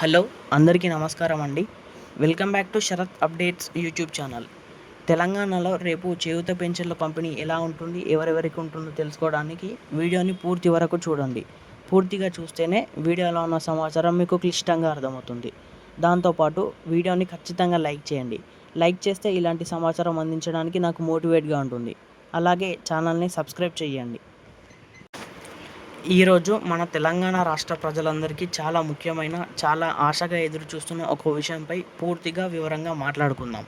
Hello, అందరికీ నమస్కారం అండి. Welcome back to Sharath updates YouTube channel. తెలంగాణలో రేపు చేయూత పెన్షన్ల పంపిణీ ఎలా ఉంటుంది, ఎవరెవరికి ఉంటుందో తెలుసుకోవడానికి వీడియోని పూర్తి వరకు చూడండి. పూర్తిగా చూస్తేనే వీడియోలో ఉన్న సమాచారం మీకు క్లిష్టంగా అర్థమవుతుంది. దాంతోపాటు వీడియోని ఖచ్చితంగా లైక్ చేయండి. లైక్ చేస్తే ఇలాంటి సమాచారం అందించడానికి నాకు మోటివేట్గా ఉంటుంది. అలాగే ఛానల్ని సబ్స్క్రైబ్ చేయండి. ఈరోజు మన తెలంగాణ రాష్ట్ర ప్రజలందరికీ చాలా ముఖ్యమైన, చాలా ఆశగా ఎదురు చూస్తున్న ఒక విషయంపై పూర్తిగా వివరంగా మాట్లాడుకుందాం.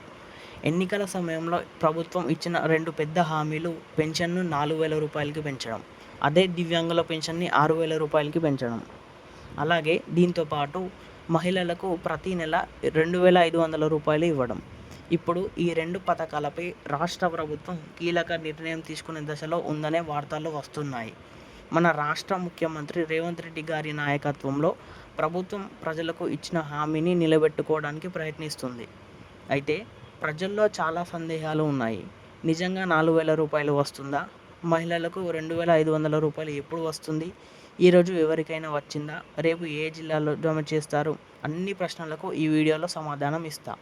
ఎన్నికల సమయంలో ప్రభుత్వం ఇచ్చిన రెండు పెద్ద హామీలు పెన్షన్ను 4,000 రూపాయలకి పెంచడం, అదే దివ్యాంగుల పెన్షన్ని 6,000 రూపాయలకి పెంచడం. అలాగే దీంతోపాటు మహిళలకు ప్రతి నెల 2,500 రూపాయలు ఇవ్వడం. ఇప్పుడు ఈ రెండు పథకాలపై రాష్ట్ర ప్రభుత్వం కీలక నిర్ణయం తీసుకునే దశలో ఉందనే వార్తలు వస్తున్నాయి. మన రాష్ట్ర ముఖ్యమంత్రి రేవంత్ రెడ్డి గారి నాయకత్వంలో ప్రభుత్వం ప్రజలకు ఇచ్చిన హామీని నిలబెట్టుకోవడానికి ప్రయత్నిస్తుంది. అయితే ప్రజల్లో చాలా సందేహాలు ఉన్నాయి. నిజంగా 4,000 రూపాయలు వస్తుందా? మహిళలకు 2,500 రూపాయలు ఎప్పుడు వస్తుంది? ఈరోజు ఎవరికైనా వచ్చిందా? రేపు ఏ జిల్లాలో జమ చేస్తారు? అన్ని ప్రశ్నలకు ఈ వీడియోలో సమాధానం ఇస్తా.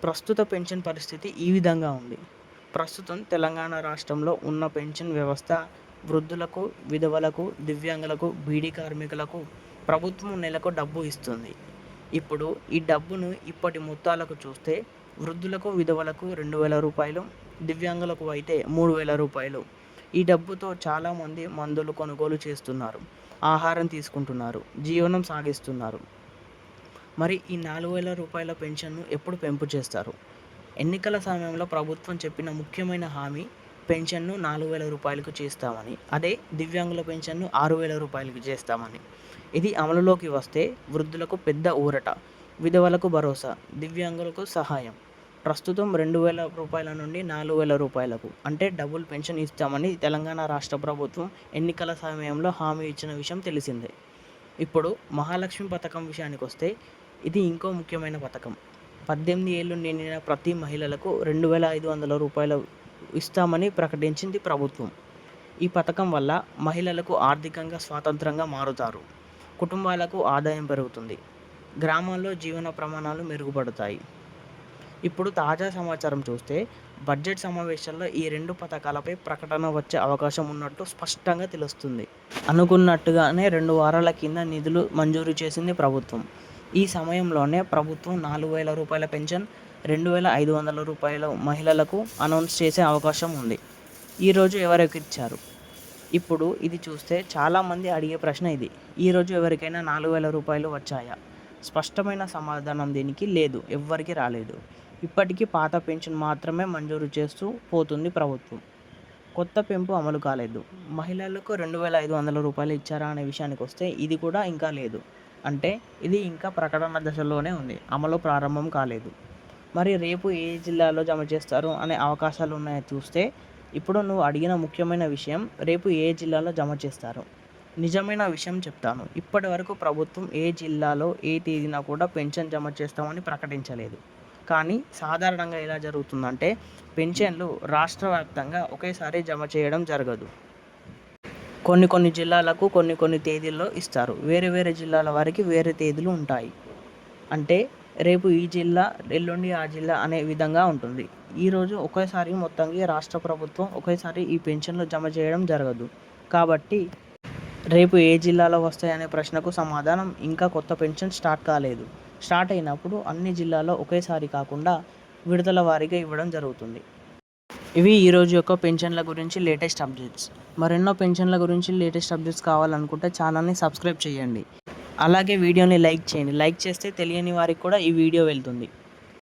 ప్రస్తుత పెన్షన్ పరిస్థితి ఈ విధంగా ఉంది. ప్రస్తుతం తెలంగాణ రాష్ట్రంలో ఉన్న పెన్షన్ వ్యవస్థ వృద్ధులకు, విధవలకు, దివ్యాంగులకు, బీడీ కార్మికులకు ప్రభుత్వం నెలకు డబ్బు ఇస్తుంది. ఇప్పుడు ఈ డబ్బును ఇప్పటి మొత్తాలకు చూస్తే వృద్ధులకు, విధవలకు 2,000 రూపాయలు, దివ్యాంగులకు అయితే 3,000 రూపాయలు. ఈ డబ్బుతో చాలామంది మందులు కొనుగోలు చేస్తున్నారు, ఆహారం తీసుకుంటున్నారు, జీవనం సాగిస్తున్నారు. మరి ఈ 4,000 రూపాయల పెన్షన్ను ఎప్పుడు పెంపు చేస్తారు? ఎన్నికల సమయంలో ప్రభుత్వం చెప్పిన ముఖ్యమైన హామీ పెన్షన్ను 4,000 రూపాయలకు చేస్తామని, అదే దివ్యాంగుల పెన్షన్ను 6,000 రూపాయలకి చేస్తామని. ఇది అమలులోకి వస్తే వృద్ధులకు పెద్ద ఊరట, విధవలకు భరోసా, దివ్యాంగులకు సహాయం. ప్రస్తుతం 2,000 రూపాయల నుండి 4,000 రూపాయలకు అంటే డబుల్ పెన్షన్ ఇస్తామని తెలంగాణ రాష్ట్ర ప్రభుత్వం ఎన్నికల సమయంలో హామీ ఇచ్చిన విషయం తెలిసిందే. ఇప్పుడు మహాలక్ష్మి పథకం విషయానికి వస్తే ఇది ఇంకో ముఖ్యమైన పథకం. 18 ఏళ్ళు నిండిన ప్రతి మహిళలకు 2,500 రూపాయలు ఇస్తామని ప్రకటించింది ప్రభుత్వం. ఈ పథకం వల్ల మహిళలకు ఆర్థికంగా స్వతంత్రంగా మారుతారు, కుటుంబాలకు ఆదాయం పెరుగుతుంది, గ్రామాల్లో జీవన ప్రమాణాలు మెరుగుపడతాయి. ఇప్పుడు తాజా సమాచారం చూస్తే బడ్జెట్ సమావేశాల్లో ఈ రెండు పథకాలపై ప్రకటన వచ్చే అవకాశం ఉన్నట్టు స్పష్టంగా తెలుస్తుంది. అనుకున్నట్టుగానే 2 వారాల కింద నిధులు మంజూరు చేసింది ప్రభుత్వం. ఈ సమయంలోనే ప్రభుత్వం 4,000 రూపాయల పెన్షన్, 2,500 రూపాయలు మహిళలకు అనౌన్స్ చేసే అవకాశం ఉంది. ఈరోజు ఎవరికి ఇచ్చారు? ఇప్పుడు ఇది చూస్తే చాలామంది అడిగే ప్రశ్న ఇది. ఈరోజు ఎవరికైనా 4,000 రూపాయలు వచ్చాయా? స్పష్టమైన సమాధానం దీనికి లేదు, ఎవ్వరికి రాలేదు. ఇప్పటికీ పాత పెన్షన్ మాత్రమే మంజూరు చేస్తూ పోతుంది ప్రభుత్వం. కొత్త పెంపు అమలు కాలేదు. మహిళలకు 2,500 రూపాయలు ఇచ్చారా అనే విషయానికి వస్తే ఇది కూడా ఇంకా లేదు. అంటే ఇది ఇంకా ప్రకటన దశలోనే ఉంది, అమలు ప్రారంభం కాలేదు. మరి రేపు ఏ జిల్లాలో జమ చేస్తారు అనే అవకాశాలు ఉన్నాయో చూస్తే ఇప్పుడు నువ్వు అడిగిన ముఖ్యమైన విషయం, రేపు ఏ జిల్లాలో జమ చేస్తారు. నిజమైన విషయం చెప్తాను. ఇప్పటి వరకు ప్రభుత్వం ఏ జిల్లాలో ఏ తేదీన కూడా పెన్షన్ జమ చేస్తామని ప్రకటించలేదు. కానీ సాధారణంగా ఎలా జరుగుతుందంటే పెన్షన్లు రాష్ట్ర వ్యాప్తంగా ఒకేసారి జమ చేయడం జరగదు. కొన్ని జిల్లాలకు కొన్ని తేదీల్లో ఇస్తారు. వేరే వేరే జిల్లాల వారికి వేరే తేదీలు ఉంటాయి. అంటే రేపు ఈ జిల్లా, ఎల్లుండి ఆ జిల్లా అనే విధంగా ఉంటుంది. ఈరోజు ఒకేసారి మొత్తంగా రాష్ట్ర ప్రభుత్వం ఒకేసారి ఈ పెన్షన్లు జమ చేయడం జరగదు. కాబట్టి రేపు ఏ జిల్లాలో వస్తాయనే ప్రశ్నకు సమాధానం ఇంకా కొత్త పెన్షన్ స్టార్ట్ కాలేదు. స్టార్ట్ అయినప్పుడు అన్ని జిల్లాలో ఒకేసారి కాకుండా విడతల వారీగా ఇవ్వడం జరుగుతుంది. ఇవి ఈరోజు యొక్క పెన్షన్ల గురించి లేటెస్ట్ అప్డేట్స్. మరెన్నో పెన్షన్ల గురించి లేటెస్ట్ అప్డేట్స్ కావాలనుకుంటే ఛానల్ని సబ్స్క్రైబ్ చేయండి. అలాగే వీడియోని లైక్ చేయండి. లైక్ చేస్తే తెలియని వారికి కూడా ఈ వీడియో వెళ్తుంది.